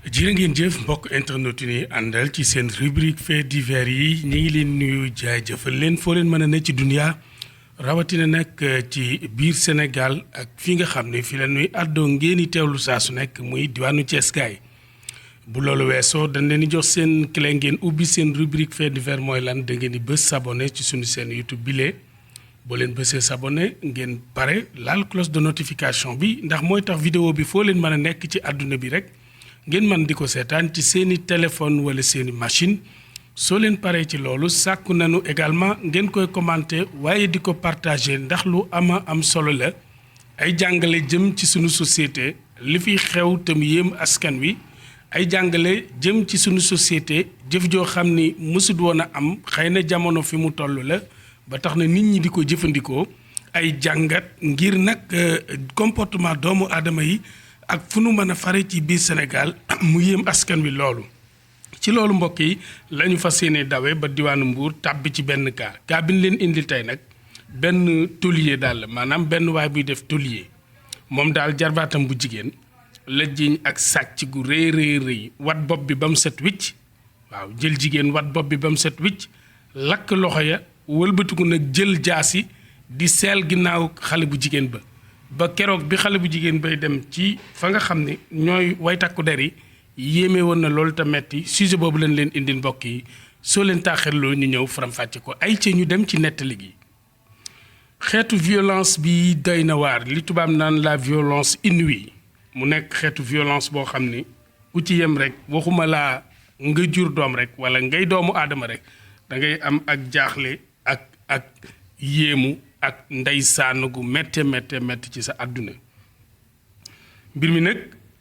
jërë ngeen jëf mbokk internet yi àndal ci seen rubrique fait divers yi ñi ngi leen nuyu jaajëfal leen foo leen mën a ne ci dunia rawatina nag ci biir Sénégal ak fi nga xam ne fi la nuy àddoo ngeen di teewlu saa su nekk muy diwaanu Thies gaay bu loolu weesoo dañ leen di jox seen clé ngeen ubbi seen rubrique fait divers mooy lan da ngeen di bës s'abonné ci suñu seen YouTube bile boo leen bësee s'abonné ngeen pare laal cloche de notification bi ndax mooy tax vidéo bi foo leen mën a nekk ci àdduna bi rek ngeen man di ko seetaan ci seeni téléphone wala seeni machine soo leen paree ci loolu sàkku nañu également ngeen koy commenter waaye di ko partager ndax lu am solo la ay jàngale jëm ci sunu société li fi xew te mu yéem askan wi ay jàngale jëm ci sunu société jëf joo xam ni mësut woon a am xëy na jamono fi mu toll la ba tax na nit ñi di ko jëfandikoo ay jàngat ngir nag comportement doomu aadama yi ak fu nu mën a fare ci biir Sénégal mu yéem askan wi loolu ci loolu mbokk yi la ñu fas yéene dawe ba diwaanu Mbuur tàbbi ci benn cas bi ñu leen indil tey nag benn tôlier daal maanaam benn waay buy def tôlier moom daal jarbaatam bu jigéen la jiiñ ak sàcc gu rëy wat bopp bi ba mu set wicc waaw jël jigéen wat bopp bi ba mu set wicc lakk loxo ya wëlbatiku nag jël jaasi di seel ginnaaw xale bu jigéen ba keroog bi xale bu jigéen bay dem ci fa nga xam ne ñooy way takku der yi yéeme woon na loolu te metti sujet boobu lañ leen indil mbokk yi soo leen taaxirloo ñu ñëw faram-fàcce ko ay ci ñu dem ci nettali gi xeetu violence bi doy na waar li tubaab naan la violence inouïe mu nekk xeetu violence boo xam ni ku ci yem rek waxuma laa nga jur doom rek wala ngay doomu aadama rek da ngay am ak jaaxle ak yéemu ak ndeysaan gu métte ci sa àdduna mbir mi nag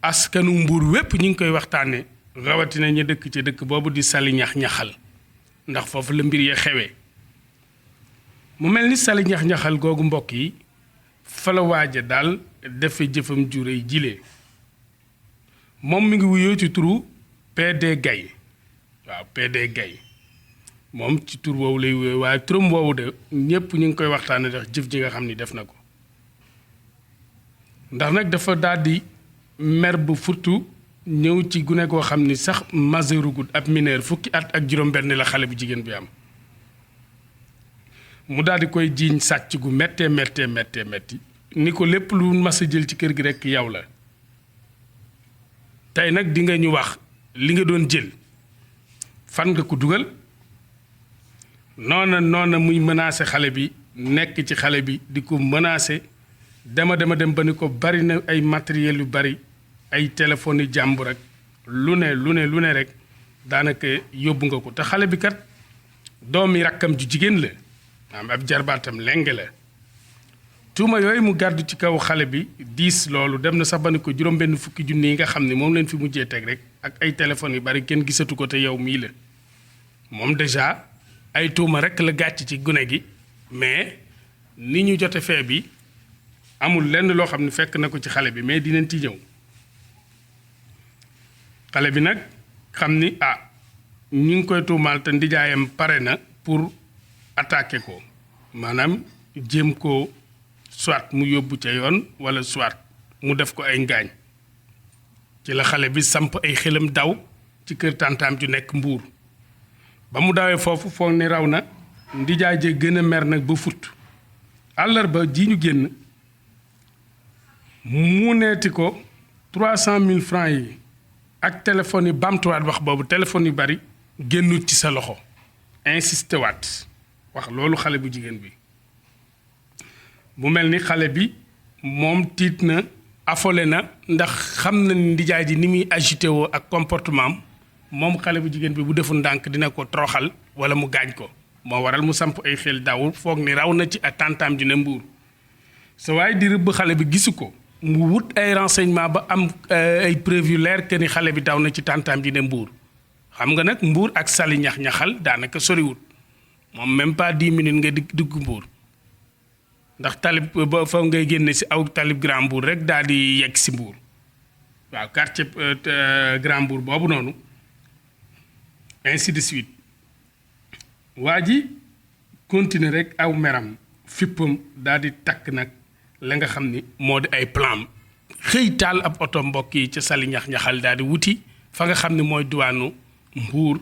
askanu Mbuur wépp ñu ngi koy waxtaane rawatina ñu dëkk ci dëkk boobu di Sali ñax-ñaxal ndax foofu la mbir ya xewee mu mel ni Sali ñax-ñaxal googu mbokk yi fa la waaja daal defe jëfam jurey jilee moom mi ngi wuyoo ci turu PD Gaye waaw PD Gaye moom ci tur woowu lay wuyoo waaye turam woowu de ñëpp ñu ngi koy waxtaane ndax jëf ji nga xam ni def na ko ndax nag dafa daldi mer bu furtu ñëw ci gune koo xam ni sax majeurugul ab mineur fukki at ak juróom-benn la xale bu jigéen bi am mu daldi koy jiiñ sàcc gu méttee metti ni ko lépp lu mas a jël ci kër gi rekk yow la tey nag di nga ñu wax li nga doon jël fan nga ko dugal noona muy menacé xale bi nekk ci xale bi di ko menacé dem ba ni ko bari na ay matériel yu bari ay téléphone yu jàmbur rek lu ne rek daanaka yóbbu nga ko te xale bi kat doomi rakkam ju jigéen la am ab jarbaatam lenge la tuuma yooyu mu gàddu ci kaw xale bi diis loolu dem na sax ba ni ko juróom-benn fukki junni yi nga xam ne moom leen fi mujjee teg rek ak ay téléphones yu bari kenn gisatu ko te yow mii la moom déjà ay tuuma rek la gàcc ci gune gi mais ni ñu jote fee bi amul lenn loo xam ne fekk na ko ci xale bi mais dinañ ci ñëw xale bi nag xam ni ñu ngi koy tuumaal te ndijaayam pare na pour attaquer ko maanaam jéem ko soit mu yóbbu ca yoon wala soit mu def ko ay ngaañ ci la xale bi samp ay xelam daw ci kër tàntaam ju nekk Mbuur ba mu dawee foofu foog ni raw na ndijaay je gën a mer nag ba fut àllarba ji ñu génn mu neeti ko 300 000 francs yi ak téléphone yi bamtuwaat wax boobu téléphone yu bari génnut ci sa loxo insisté waat wax loolu xale bu jigéen bi mu mel ni xale bi moom tiit na affolé na ndax xam na ndijaay ji ni muy agité woo ak comportement am moom xale bu jigéen bi bu deful ndànk dina ko toroxal wala mu gaañ ko moo waral mu samp ay xel dawul foog ni raw na ci ak tàntaam ji ne Mbuur sa waaye di rëbb xale bi gisu ko mu wut ay renseignement ba am ay preuve yu leer que ni xale bi daw na ci tàntaam ji ne Mbuur xam nga nag Mbuur ak Sali ñax-ñaxal daanaka soriwut moom même pas 10 minutes nga dugg Mbuur ndax talib ba fa ngay génne si aw talib Grand Mbour rek daal di yegg si Mbuur waaw quartier Grand Mbour boobu noonu ainsi de suite waa ji continuer rek aw meram fippam daal di takk nag la nga xam ni moo di ay plan xëy taal ab oto mbokk yi ca Sali ñax-ñaxal daal di wuti fa nga xam ne mooy diwaanu Mbuur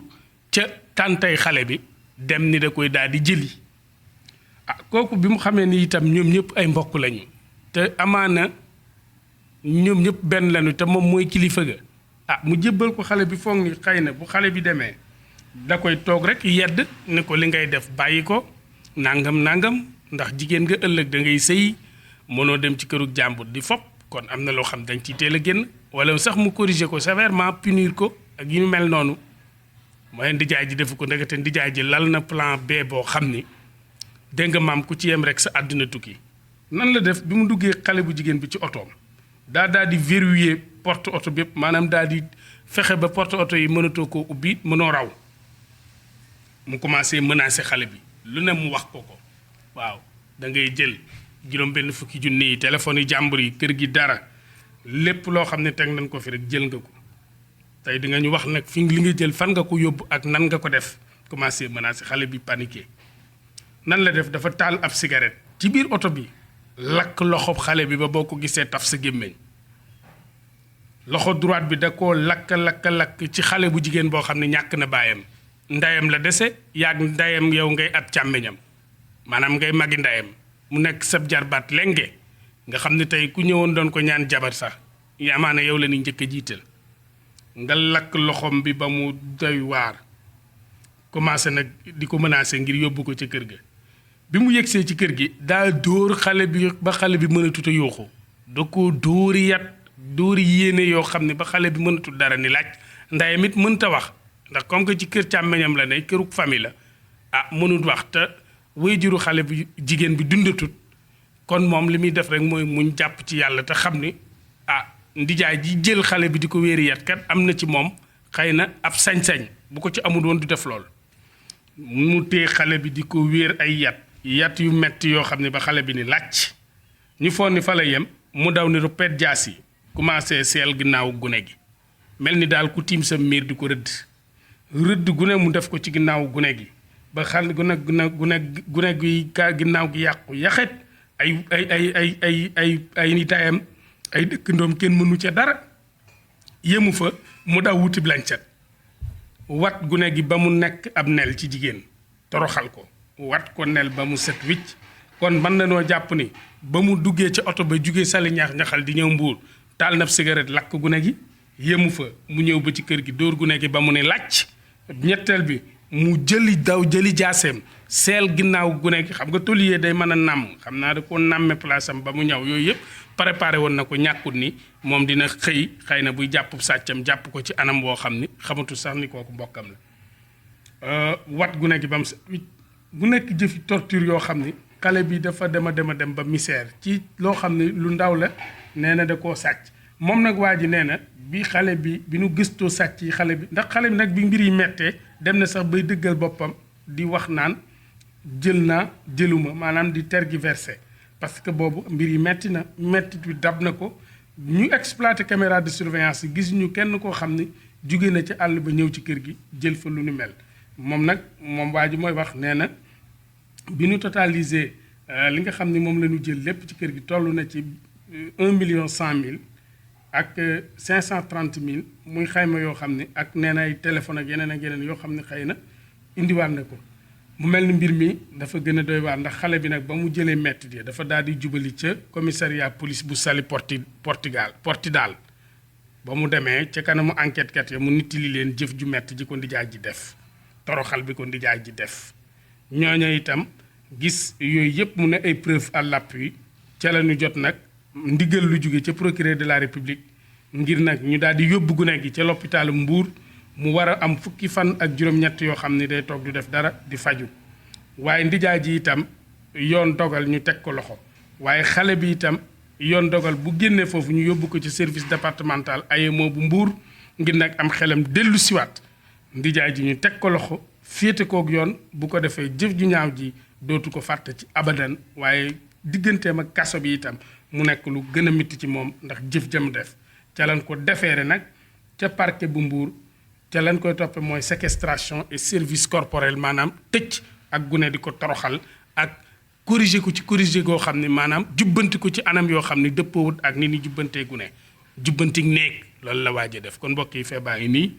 ca tàntay xale bi dem ni da koy daal di jëli kooku bi mu xamee ni itam ñoom ñëpp ay mbokk lañu te amaana ñoom ñëpp benn lañu te moom mooy kilifa ga mu jébbal ko xale bi foog ni xëy na bu xale bi demee da koy toog rek yedd ni ko li ngay def bàyyi ko nangam ndax jigéen nga ëllëg da ngay sëy mënoo dem ci këru jàmbur di fop kon am na loo xam dañ ciy teel a génn wala sax mu corriger ko sévèrement punir ko ak yu mel noonu mooy ndijaay ji defu ko ndekete ndijaay ji lal na plan B boo xam ni dégg nga maam ku ci yem rek sa àdduna tukki nan la def bi mu duggee xale bu jigéen bi ci otoom daal di verrouiller porte oto bi yëpp maanaam daal di fexe ba porte oto yi mënatoo koo ubbi mënoo raw mu commencé menacer xale bi lu ne mu wax ko waaw da ngay jël juróom benn fukki junni yi téléphone yi jàmbur yi kër gi dara lépp loo xam ne teg nañ ko fi rek jël nga ko tey di nga ñu wax nag fi li nga jël fan nga ko yóbbu ak nan nga ko def commencé menacer xale bi paniqué nan la def dafa taal ab cigarette ci biir oto bi lakk loxo xale bi ba boo ko gisee taf sa gémmiñ loxo droite bi da koo lakk ci xale bu jigéen boo xam ne ñàkk na baayam ndayam la dese yaag ndayam yow ngay at càmmeñam maanaam ngay magi ndayam mu nekk sab jarbaat lenge nga xam ne tey ku ñëwoon doon ko ñaan jabar sax amaana yow la ni njëkk a jiital nga lakk loxom bi ba mu doy waar commencé nag di ko menacer ngir yóbbu ko ca kër ga bi mu yegsee ci kër gi daa dóor xale bi ba xale bi mënatut a yuuxu da ko dóori yat dóori yéene yoo xam ne ba xale bi mënatul dara ni laaj ndayam it mënta wax ndax comme que ci kër càmmeñam la ne këruk famille la mënut wax te waajuru xale bi jigéen bi dundatut kon moom li muy def rek mooy muñ jàpp ci yàlla te xam ni ndijaay ji jël xale bi di ko wéeri yat kat am na ci moom xëy na ab sañ-sañ bu ko ci amul woon du def lool mu téye xale bi di ko wéer ay yat yu metti yoo xam ne ba xale bi ni làcc ñu foog ni fa la yem mu daw ni rupet jaas yi commencé seel ginnaaw gune gi mel ni daal ku tiim sa miir di ko rëdd gune mu def ko ci ginnaaw gune gi ba xal gune gi ginnaaw gi yàqu yaxet ay nitayam ay dëkkandoom kenn mënu ca dara yemu fa mu daw wuti blancet wat gune gi ba mu nekk ab nel ci jigéen toroxal ko wat ko nel ba mu set wicc kon mën na noo jàpp ni ba mu duggee ca oto ba jugee sali ñaxal di ñëw Mbuur taal na cigarette lakk gune gi yemu fa mu ñëw ba ci kër gi dóor gune gi ba mu ne làcc ñetteel bi mu jëli jaaseem seel ginnaaw gune gi xam nga Tôlier day mën a nàmm xam naa da ko nàmme place am ba mu ñëw yooyu yëpp préparé woon na ko ñàkkut ni moom dina xëy na buy jàpp sàccam jàpp ko ci anam boo xam ni xamatu sax ni kooku mbokkam la wat gune gi ba mu bu nekk jëfi torture yoo xam ni xale bi dafa dem ba misère ci loo xam ni lu ndaw la nee na da koo sàcc moom nag waa ji nee na bi xale bi nu gëstoo sàcc yi xale bi ndax xale bi nag bi mbir yi mettee dem na sax bay dëggal boppam di wax naan jëluma maanaam di tergiverser parce que boobu mbir yi mettit bi dab na ko ñu exploité caméra de surveillance yi gis ñu kenn koo xam ni jóge na ci àll ba ñëw ci kër gi jël fa lu nu mel moom waa ji mooy wax nee na bi ñu totalisé li nga xam ni moom la ñu jël lépp ci kër gi toll na ci 1.100.000 ak 530.000 muy xayma yoo xam ne ak nee na ay téléphone ak yeneen yoo xam ne xëy na indiwaat na ko mu mel ni mbir mi dafa gën a doy waar ndax xale bi nag ba mu jëlee metti di dafa daal di jubali ca commissariat police bu Saly Portudal ba mu demee ca kanamu enquête kat ya mu nittali leen jëf ju metti ji ko ndijaay ji def toroxal bi ko ndijaay ji def ñooñu itam gis yooyu yëpp mu ne ay preuve à l'appui ca la ñu jot nag ndigal lu jóge ca procureur de la république ngir nag ñu daal di yóbbu gune gi ca l'hôpital Mbour mu war a am fukki fan ak juróom-ñett yoo xam ni day toog du def dara di faju waaye ndijaay ji itam yoon dogal ñu teg ko loxo waaye xale bi itam yoon dogal bu génnee foofu ñu yóbbu ko ci service départemental AEMO bu Mbour ngir nag am xelam dellu siwaat ndijaay ji ñu teg ko loxo féete kook yoon bu ko defee jëf ju ñaaw ji dootu ko fàtte ci abadan waaye digganteem ak kaso bi itam mu nekk lu gën a mitti ci moom ndax jëf jëm def ca lañ ko defeere nag ca parquet bu Mbour ca lañ koy toppe mooy séquestration et service corporel maanaam tëj ak gune di ko toroxal ak corriger ko ci corriger goo xam ne maanaam jubbanti ko ci anam yoo xam ne dëppoowut ak ni ni jubbantee gune jubbanti néeg loolu la waaje def kon mbokk yi fee baa ngi nii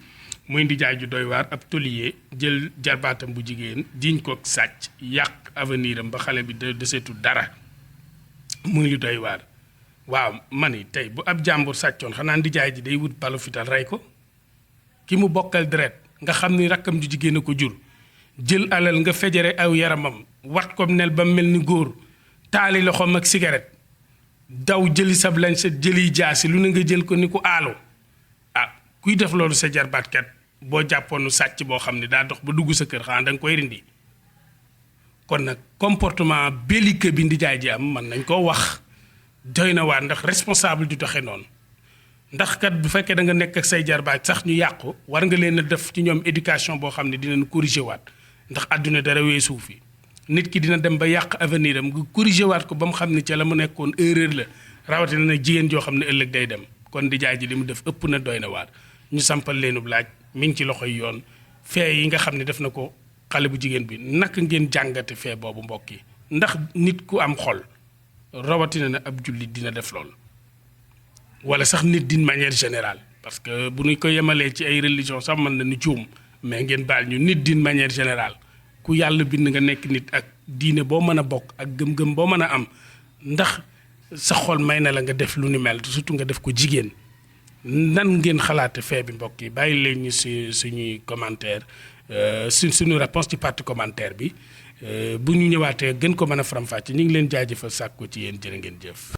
muy ndijaay ju doy waar ab tôlier jël jarbaatam bu jigéen jiiñ ko sàcc yàq avenir am ba xale bi deseetu dara muy lu doy waar waaw mani tey bu ab jàmbur sàccoon xanaa ndijaay ji day wut balu fital rey ko ki mu bokkal deret nga xam ni rakkam ju jigéen a ko jur jël alal nga fejere aw yaramam wat ko nel ba mel ni góor taali loxoom ak cigarette daw jëli sab lañ sa jëli jaasi lu ne nga jël ko ni ku aalo kuy def loolu sa jarbaatkat boo jàppoonu sàcc boo xam ne daa dox ba dugg sa kër xanaa da nga koy rindi kon nag comportement belliqueux bi ndijaay ji am mën nañ koo wax doy na waar ndax responsable du doxe noonu ndax kat bu fekkee da nga nekk ak say jarbaat sax ñu yàqu war nga leen a def ci ñoom éducation boo xam ne dinañ corriger waat ndax àdduna dara weesu fi nit ki dina dem ba yàq avenir am nga corriger waat ko ba mu xam ne ca la mu nekkoon erreur la rawatina nag jigéen joo xam ne ëllëg day dem kon ndijaay ji li mu def ëpp na doy na waar ñu sampal leenub laaj mi ngi ci loxoy yoon fee yi nga xam ne def na ko xale bu jigéen bi naka ngeen jàngate fee boobu mbokk yi ndax nit ku am xol rawatina na ab jullit dina def lool wala sax nit d'une manière générale parce que bu ñu ko yemalee ci ay religion sax mën na ni juum mais ngeen baal ñu nit d'une manière générale ku yàlla bind nga nekk nit ak diine boo mën a bokk ak gëm-gëm boo mën a am ndax sa xol may na la nga def lu ni mel surtout nga def ko jigéen nan ngeen xalaate fee bi mbokk yi bàyyi leen ñu si suñuy commentaire suñu réponse ci partie commentaire bi bu ñu ñëwaatee gën ko mën a faram-fàcce ñu ngi leen jaajëfal sàkku ci yéen jërë ngeen jëf